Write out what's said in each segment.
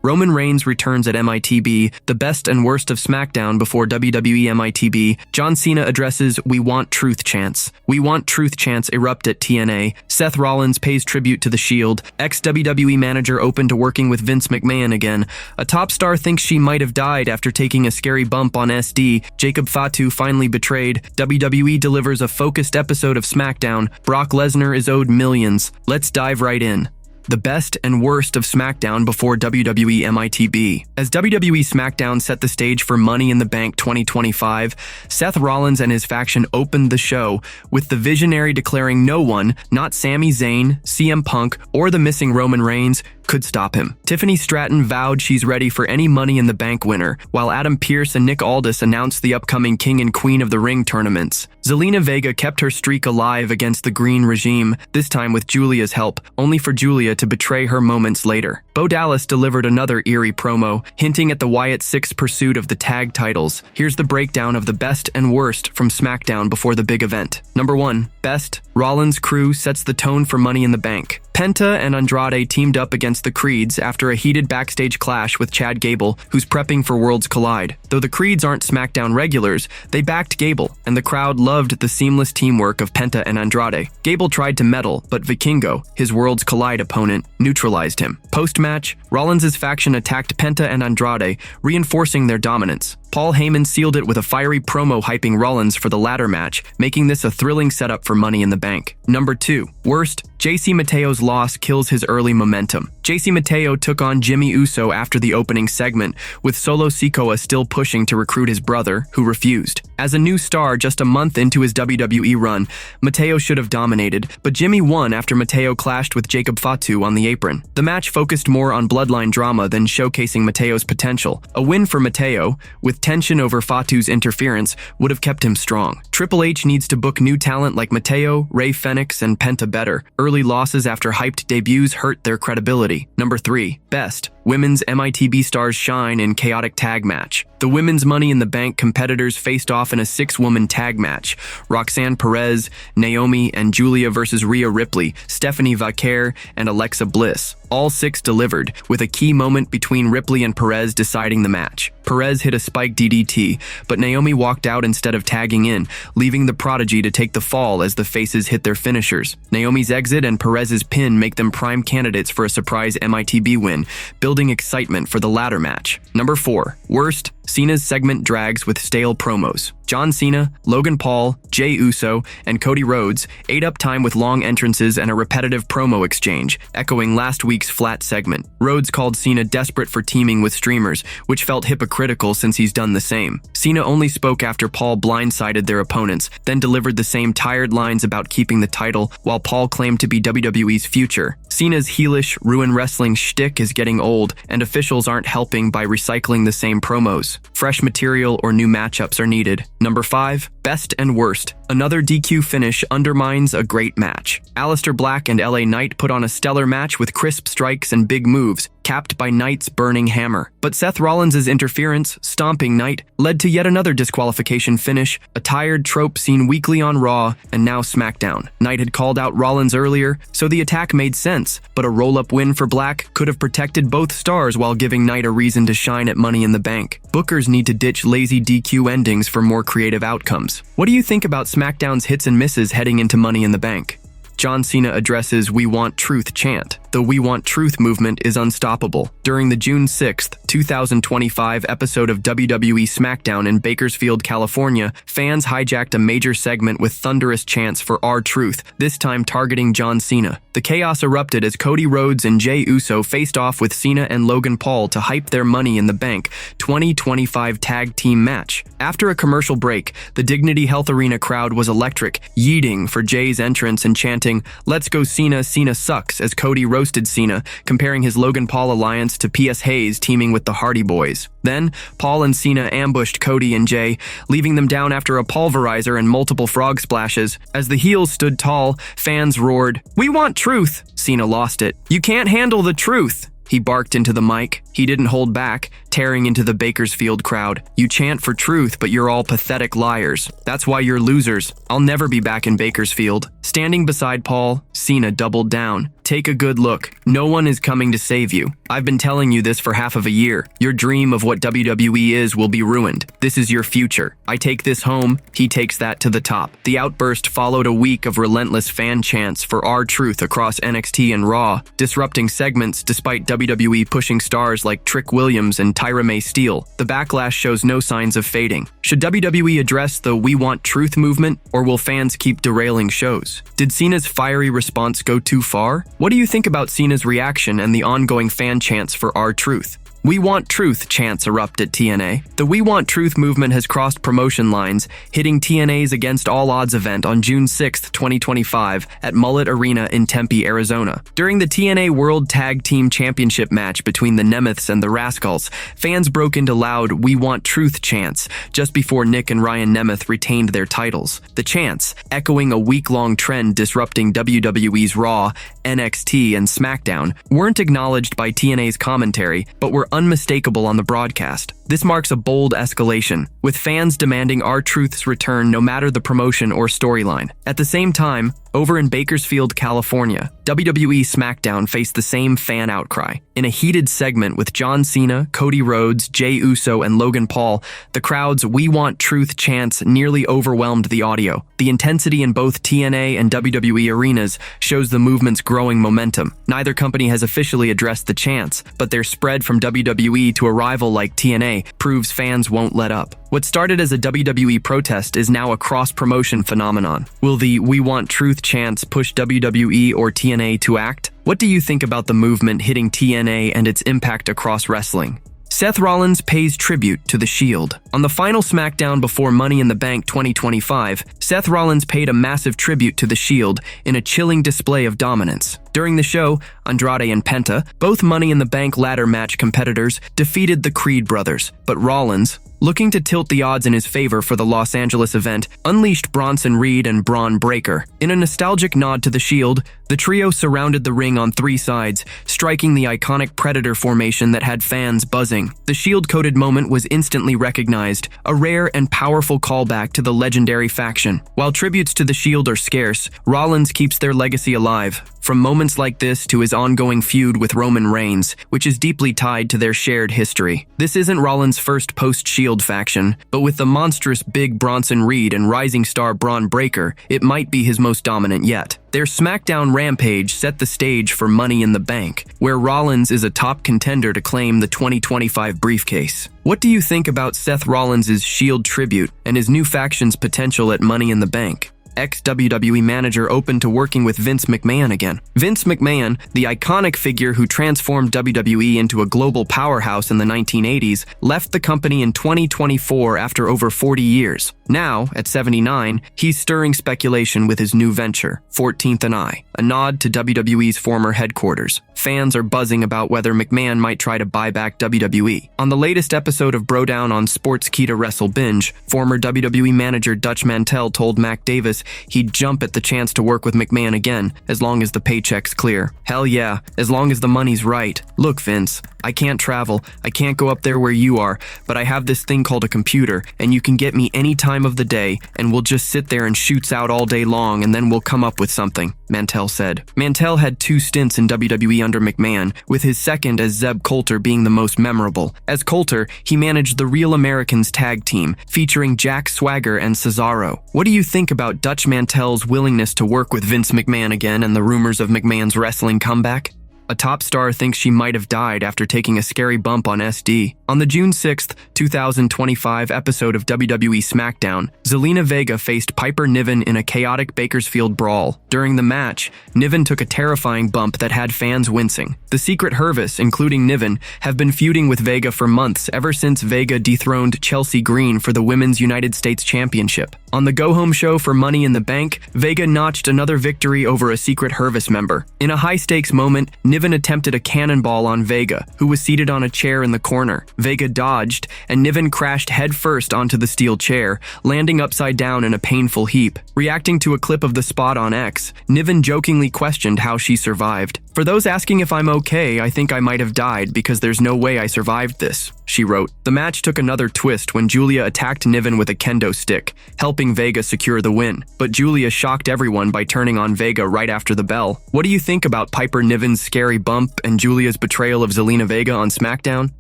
Roman Reigns returns at MITB, the best and worst of SmackDown before WWE MITB. John Cena addresses We Want Truth chants. We Want Truth chants erupt at TNA. Seth Rollins pays tribute to The Shield. Ex-WWE manager open to working with Vince McMahon again. A top star thinks she might have died after taking a scary bump on SD. Fatu finally betrayed. WWE delivers a focused episode of SmackDown. Brock Lesnar is owed millions. Let's dive right in. The best and worst of SmackDown before WWE MITB. As WWE SmackDown set the stage for Money in the Bank 2025, Seth Rollins and his faction opened the show, with the Visionary declaring no one, not Sami Zayn, CM Punk, or the missing Roman Reigns, could stop him. Tiffany Stratton vowed she's ready for any Money in the Bank winner, while Adam Pearce and Nick Aldis announced the upcoming King and Queen of the Ring tournaments. Zelina Vega kept her streak alive against the Green Regime, this time with Julia's help, only for Julia to betray her moments later. Bo Dallas delivered another eerie promo, hinting at the Wyatt Six pursuit of the tag titles. Here's the breakdown of the best and worst from SmackDown before the big event. Number 1. Best. Rollins' crew sets the tone for Money in the Bank. Penta and Andrade teamed up against the Creeds after a heated backstage clash with Chad Gable, who's prepping for Worlds Collide. Though the Creeds aren't SmackDown regulars, they backed Gable, and the crowd loved the seamless teamwork of Penta and Andrade. Gable tried to meddle, but Vikingo, his Worlds Collide opponent, neutralized him. Post-match, Rollins' faction attacked Penta and Andrade, reinforcing their dominance. Paul Heyman sealed it with a fiery promo hyping Rollins for the ladder match, making this a thrilling setup for Money in the Bank. Number 2. Worst. Jc Matteo's loss kills his early momentum. Jc Matteo took on Jimmy Uso after the opening segment, with Solo Sikoa still pushing to recruit his brother, who refused. As a new star just a month into his WWE run, Matteo should have dominated, but Jimmy won after Matteo clashed with Jacob Fatu on the apron. The match focused more on bloodline drama than showcasing Matteo's potential. A win for Matteo, with tension over Fatu's interference, would have kept him strong. Triple H needs to book new talent like Matteo, Rey Fenix, and Penta better. Early losses after hyped debuts hurt their credibility. Number 3. Best. Women's MITB stars shine in chaotic tag match. The women's Money in the Bank competitors faced off in a 6-woman tag match. Roxanne Perez, Naomi and Julia versus Rhea Ripley, Stephanie Vaquer, and Alexa Bliss. All 6 delivered, with a key moment between Ripley and Perez deciding the match. Perez hit a spike DDT, but Naomi walked out instead of tagging in, leaving the Prodigy to take the fall as the faces hit their finishers. Naomi's exit and Perez's pin make them prime candidates for a surprise MITB win, building excitement for the ladder match. Number 4. Worst. Cena's segment drags with stale promos. John Cena, Logan Paul, Jey Uso, and Cody Rhodes ate up time with long entrances and a repetitive promo exchange, echoing last week's flat segment. Rhodes called Cena desperate for teaming with streamers, which felt hypocritical since he's done the same. Cena only spoke after Paul blindsided their opponents, then delivered the same tired lines about keeping the title, while Paul claimed to be WWE's future. Cena's heelish, ruin wrestling shtick is getting old, and officials aren't helping by recycling the same promos. Fresh material or new matchups are needed. Number 5. Best and worst. Another DQ finish undermines a great match. Aleister Black and LA Knight put on a stellar match with crisp strikes and big moves, capped by Knight's burning hammer. But Seth Rollins' interference, stomping Knight, led to yet another disqualification finish, a tired trope seen weekly on Raw and now SmackDown. Knight had called out Rollins earlier, so the attack made sense, but a roll-up win for Black could have protected both stars while giving Knight a reason to shine at Money in the Bank. Bookers need to ditch lazy DQ endings for more creative outcomes. What do you think about SmackDown's hits and misses heading into Money in the Bank? John Cena addresses We Want Truth chant. The We Want Truth movement is unstoppable. During the June 6, 2025 episode of WWE SmackDown in Bakersfield, California, fans hijacked a major segment with thunderous chants for Our Truth, this time targeting John Cena. The chaos erupted as Cody Rhodes and Jey Uso faced off with Cena and Logan Paul to hype their Money in the Bank 2025 tag team match. After a commercial break, the Dignity Health Arena crowd was electric, yeeting for Jay's entrance and chanting, "Let's go Cena, Cena sucks," as Cody roasted Cena, comparing his Logan Paul alliance to P.S. Hayes teaming with the Hardy Boys. Then, Paul and Cena ambushed Cody and Jay, leaving them down after a pulverizer and multiple frog splashes. As the heels stood tall, fans roared, "We want truth!" Cena lost it. "You can't handle the truth!" He barked into the mic. He didn't hold back, tearing into the Bakersfield crowd. "You chant for truth, but you're all pathetic liars. That's why you're losers. I'll never be back in Bakersfield." Standing beside Paul, Cena doubled down. Take a good look. No one is coming to save you. I've been telling you this for half of a year. Your dream of what WWE is will be ruined. This is your future. I take this home, he takes that to the top. The outburst followed a week of relentless fan chants for R-Truth across NXT and Raw, disrupting segments despite WWE pushing stars like Trick Williams and Tyra May Steele. The backlash shows no signs of fading. Should WWE address the "We Want Truth" movement, or will fans keep derailing shows? Did Cena's fiery response go too far? What do you think about Cena's reaction and the ongoing fan chants for R-Truth? "We Want Truth" chants erupt at TNA. The "We Want Truth" movement has crossed promotion lines, hitting TNA's Against All Odds event on June 6, 2025 at Mullet Arena in Tempe, Arizona. During the TNA World Tag Team Championship match between the Nemeths and the Rascals, fans broke into loud "We Want Truth" chants just before Nick and Ryan Nemeth retained their titles. The chants, echoing a week-long trend disrupting WWE's Raw, NXT, and SmackDown, weren't acknowledged by TNA's commentary, but were unmistakable on the broadcast. This marks a bold escalation, with fans demanding R-Truth's return no matter the promotion or storyline. At the same time, over in Bakersfield, California, WWE SmackDown faced the same fan outcry. In a heated segment with John Cena, Cody Rhodes, Jey Uso, and Logan Paul, the crowd's "We Want Truth" chants nearly overwhelmed the audio. The intensity in both TNA and WWE arenas shows the movement's growing momentum. Neither company has officially addressed the chants, but their spread from WWE to a rival like TNA proves fans won't let up. What started as a WWE protest is now a cross-promotion phenomenon. Will the "We Want Truth" chants push WWE or TNA to act? What do you think about the movement hitting TNA and its impact across wrestling? Seth Rollins pays tribute to The Shield. On the final SmackDown before Money in the Bank 2025, Seth Rollins paid a massive tribute to The Shield in a chilling display of dominance. During the show, Andrade and Penta, both Money in the Bank ladder match competitors, defeated the Creed brothers, but Rollins, looking to tilt the odds in his favor for the Los Angeles event, unleashed Bronson Reed and Braun Breaker. In a nostalgic nod to The Shield, the trio surrounded the ring on three sides, striking the iconic Predator formation that had fans buzzing. The Shield-coded moment was instantly recognized, a rare and powerful callback to the legendary faction. While tributes to The Shield are scarce, Rollins keeps their legacy alive. From moments like this to his ongoing feud with Roman Reigns, which is deeply tied to their shared history. This isn't Rollins' first post-Shield faction, but with the monstrous Big Bronson Reed and rising star Braun Breaker, it might be his most dominant yet. Their SmackDown Rampage set the stage for Money in the Bank, where Rollins is a top contender to claim the 2025 briefcase. What do you think about Seth Rollins' Shield tribute and his new faction's potential at Money in the Bank? Ex-WWE manager open to working with Vince McMahon again. Vince McMahon, the iconic figure who transformed WWE into a global powerhouse in the 1980s, left the company in 2024 after over 40 years. Now, at 79, he's stirring speculation with his new venture, 14th and I, a nod to WWE's former headquarters. Fans are buzzing about whether McMahon might try to buy back WWE. On the latest episode of Brodown on Sportskeeda Wrestle Binge, former WWE manager Dutch Mantell told Mac Davis he'd jump at the chance to work with McMahon again, as long as the paycheck's clear. Hell yeah, as long as the money's right. Look, Vince, I can't travel, I can't go up there where you are, but I have this thing called a computer, and you can get me any time of the day, and we'll just sit there and shoots out all day long, and then we'll come up with something, Mantell said. Mantell had 2 stints in WWE under McMahon, with his second as Zeb Coulter being the most memorable. As Coulter, he managed the Real Americans tag team, featuring Jack Swagger and Cesaro. What do you think about Dutch Mantell's willingness to work with Vince McMahon again and the rumors of McMahon's wrestling comeback? A top star thinks she might have died after taking a scary bump on SD. On the June 6, 2025 episode of WWE SmackDown, Zelina Vega faced Piper Niven in a chaotic Bakersfield brawl. During the match, Niven took a terrifying bump that had fans wincing. The Secret Hervis, including Niven, have been feuding with Vega for months ever since Vega dethroned Chelsea Green for the Women's United States Championship. On the go-home show for Money in the Bank, Vega notched another victory over a Secret Hervis member. In a high-stakes moment, Niven attempted a cannonball on Vega, who was seated on a chair in the corner. Vega dodged, and Niven crashed headfirst onto the steel chair, landing upside down in a painful heap. Reacting to a clip of the spot on X, Niven jokingly questioned how she survived. "For those asking if I'm okay, I think I might have died because there's no way I survived this," she wrote. The match took another twist when Julia attacked Niven with a kendo stick, helping Vega secure the win. But Julia shocked everyone by turning on Vega right after the bell. What do you think about Piper Niven's scary bump and Julia's betrayal of Zelina Vega on SmackDown?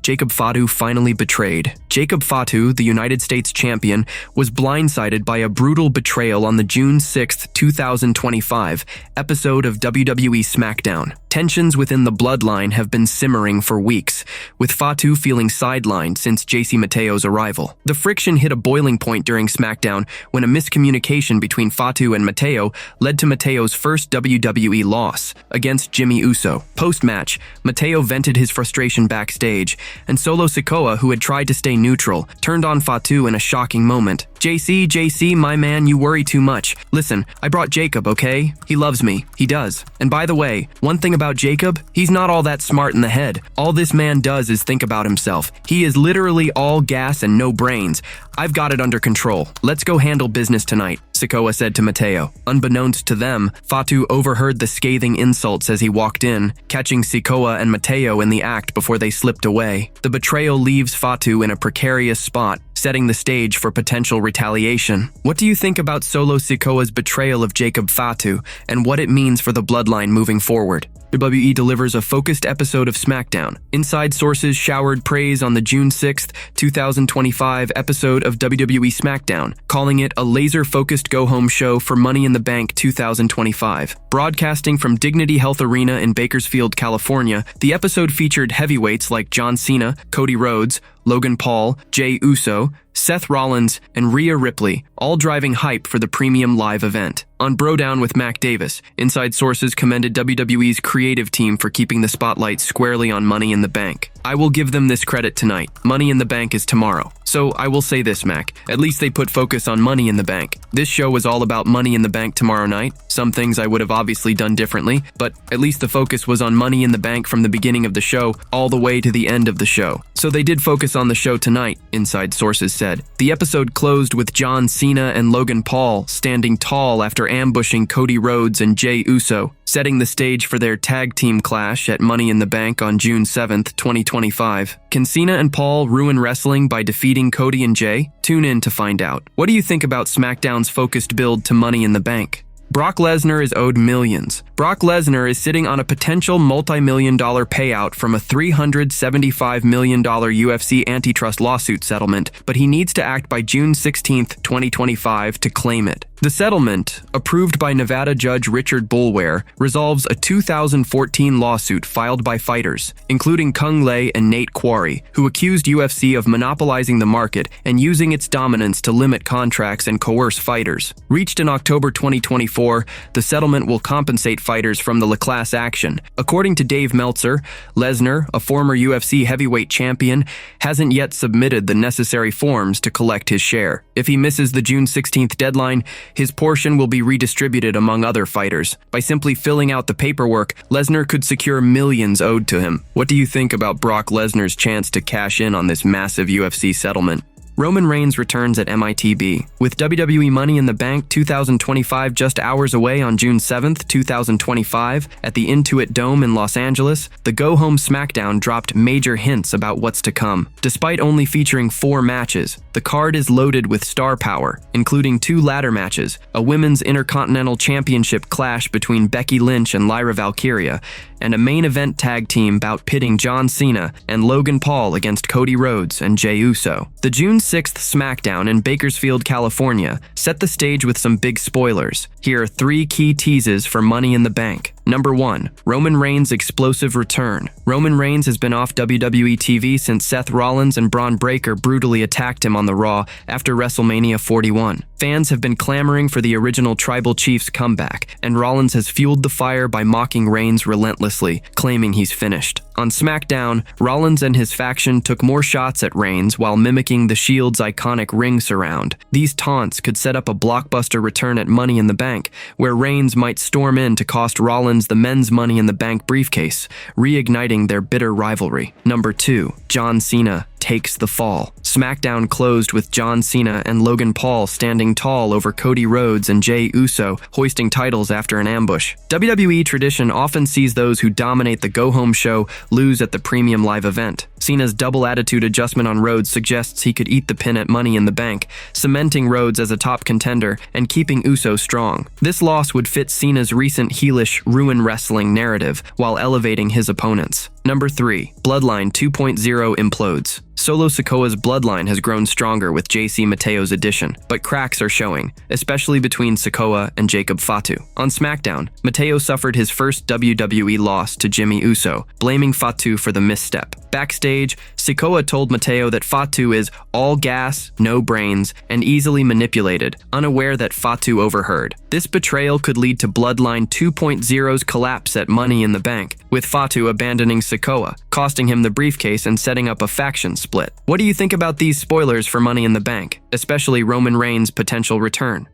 Jacob Fatu finally betrayed. Jacob Fatu, the United States champion, was blindsided by a brutal betrayal on the June 6, 2025 episode of WWE SmackDown. Tensions within the Bloodline have been simmering for weeks, with Fatu feeling sidelined since Jc Matteo's arrival. The friction hit a boiling point during SmackDown when a miscommunication between Fatu and Matteo led to Matteo's first WWE loss against Jimmy Uso. Post-match, Matteo vented his frustration backstage, and Solo Sikoa, who had tried to stay neutral, turned on Fatu in a shocking moment. JC, my man, you worry too much. Listen, I brought Jacob, okay? He loves me. He does. And by the way, one thing about Jacob, he's not all that smart in the head. All this man does is think about himself. He is literally all gas and no brains. I've got it under control. Let's go handle business tonight, Sikoa said to Matteo. Unbeknownst to them, Fatu overheard the scathing insults as he walked in, catching Sikoa and Matteo in the act before they slipped away. The betrayal leaves Fatu in a precarious spot, setting the stage for potential retaliation. What do you think about Solo Sikoa's betrayal of Jacob Fatu and what it means for the Bloodline moving forward? WWE delivers a focused episode of SmackDown. Inside sources showered praise on the June 6, 2025 episode of WWE SmackDown, calling it a laser-focused go-home show for Money in the Bank 2025. Broadcasting from Dignity Health Arena in Bakersfield, California, the episode featured heavyweights like John Cena, Cody Rhodes, Logan Paul, Jey Uso, Seth Rollins, and Rhea Ripley, all driving hype for the premium live event. On Brodown with Mac Davis, inside sources commended WWE's creative team for keeping the spotlight squarely on Money in the Bank. I will give them this credit tonight. Money in the Bank is tomorrow. So I will say this, Mac. At least they put focus on Money in the Bank. This show was all about Money in the Bank tomorrow night. Some things I would have obviously done differently, but at least the focus was on Money in the Bank from the beginning of the show all the way to the end of the show. So they did focus on the show tonight, inside sources said. The episode closed with John Cena and Logan Paul standing tall after ambushing Cody Rhodes and Jey Uso, setting the stage for their tag team clash at Money in the Bank on June 7, 2025. Can Cena and Paul ruin wrestling by defeating Cody and Jey? Tune in to find out. What do you think about SmackDown's focused build to Money in the Bank? Brock Lesnar is owed millions. Brock Lesnar is sitting on a potential multi-million-dollar payout from a $375 million UFC antitrust lawsuit settlement, but he needs to act by June 16, 2025 to claim it. The settlement, approved by Nevada Judge Richard Boulware, resolves a 2014 lawsuit filed by fighters, including Kung Lei and Nate Quarry, who accused UFC of monopolizing the market and using its dominance to limit contracts and coerce fighters. Reached in October 2024, the settlement will compensate fighters from the class action. According to Dave Meltzer, Lesnar, a former UFC heavyweight champion, hasn't yet submitted the necessary forms to collect his share. If he misses the June 16th deadline, his portion will be redistributed among other fighters. By simply filling out the paperwork, Lesnar could secure millions owed to him. What do you think about Brock Lesnar's chance to cash in on this massive UFC settlement? Roman Reigns returns at MITB. With WWE Money in the Bank 2025 just hours away on June 7th, 2025, at the Intuit Dome in Los Angeles, the Go Home SmackDown dropped major hints about what's to come. Despite only featuring 4 matches, the card is loaded with star power, including 2 ladder matches, a Women's Intercontinental Championship clash between Becky Lynch and Lyra Valkyria, and a main event tag team bout pitting John Cena and Logan Paul against Cody Rhodes and Jey Uso. The June 6th SmackDown in Bakersfield, California, set the stage with some big spoilers. Here are 3 key teases for Money in the Bank. Number 1. Roman Reigns' explosive return. Roman Reigns has been off WWE TV since Seth Rollins and Braun Breaker brutally attacked him on the Raw after WrestleMania 41. Fans have been clamoring for the original Tribal Chief's comeback, and Rollins has fueled the fire by mocking Reigns relentlessly, claiming he's finished. On SmackDown, Rollins and his faction took more shots at Reigns while mimicking the Shield's iconic ring surround. These taunts could set up a blockbuster return at Money in the Bank, where Reigns might storm in to cost Rollins the men's Money in the Bank briefcase, reigniting their bitter rivalry. Number 2. John Cena. takes the fall. SmackDown closed with John Cena and Logan Paul standing tall over Cody Rhodes and Jey Uso, hoisting titles after an ambush. WWE tradition often sees those who dominate the go-home show lose at the premium live event. Cena's double attitude adjustment on Rhodes suggests he could eat the pin at Money in the Bank, cementing Rhodes as a top contender and keeping Uso strong. This loss would fit Cena's recent heelish ruin wrestling narrative while elevating his opponents. Number 3. Bloodline 2.0 Implodes. Solo Sikoa's bloodline has grown stronger with Jc Matteo's addition, but cracks are showing, especially between Sikoa and Jacob Fatu. On SmackDown, Matteo suffered his first WWE loss to Jimmy Uso, blaming Fatu for the misstep. Backstage, Sikoa told Matteo that Fatu is all gas, no brains, and easily manipulated, unaware that Fatu overheard. This betrayal could lead to Bloodline 2.0's collapse at Money in the Bank, with Fatu abandoning Sikoa, costing him the briefcase and setting up a faction split. What do you think about these spoilers for Money in the Bank, especially Roman Reigns' potential return?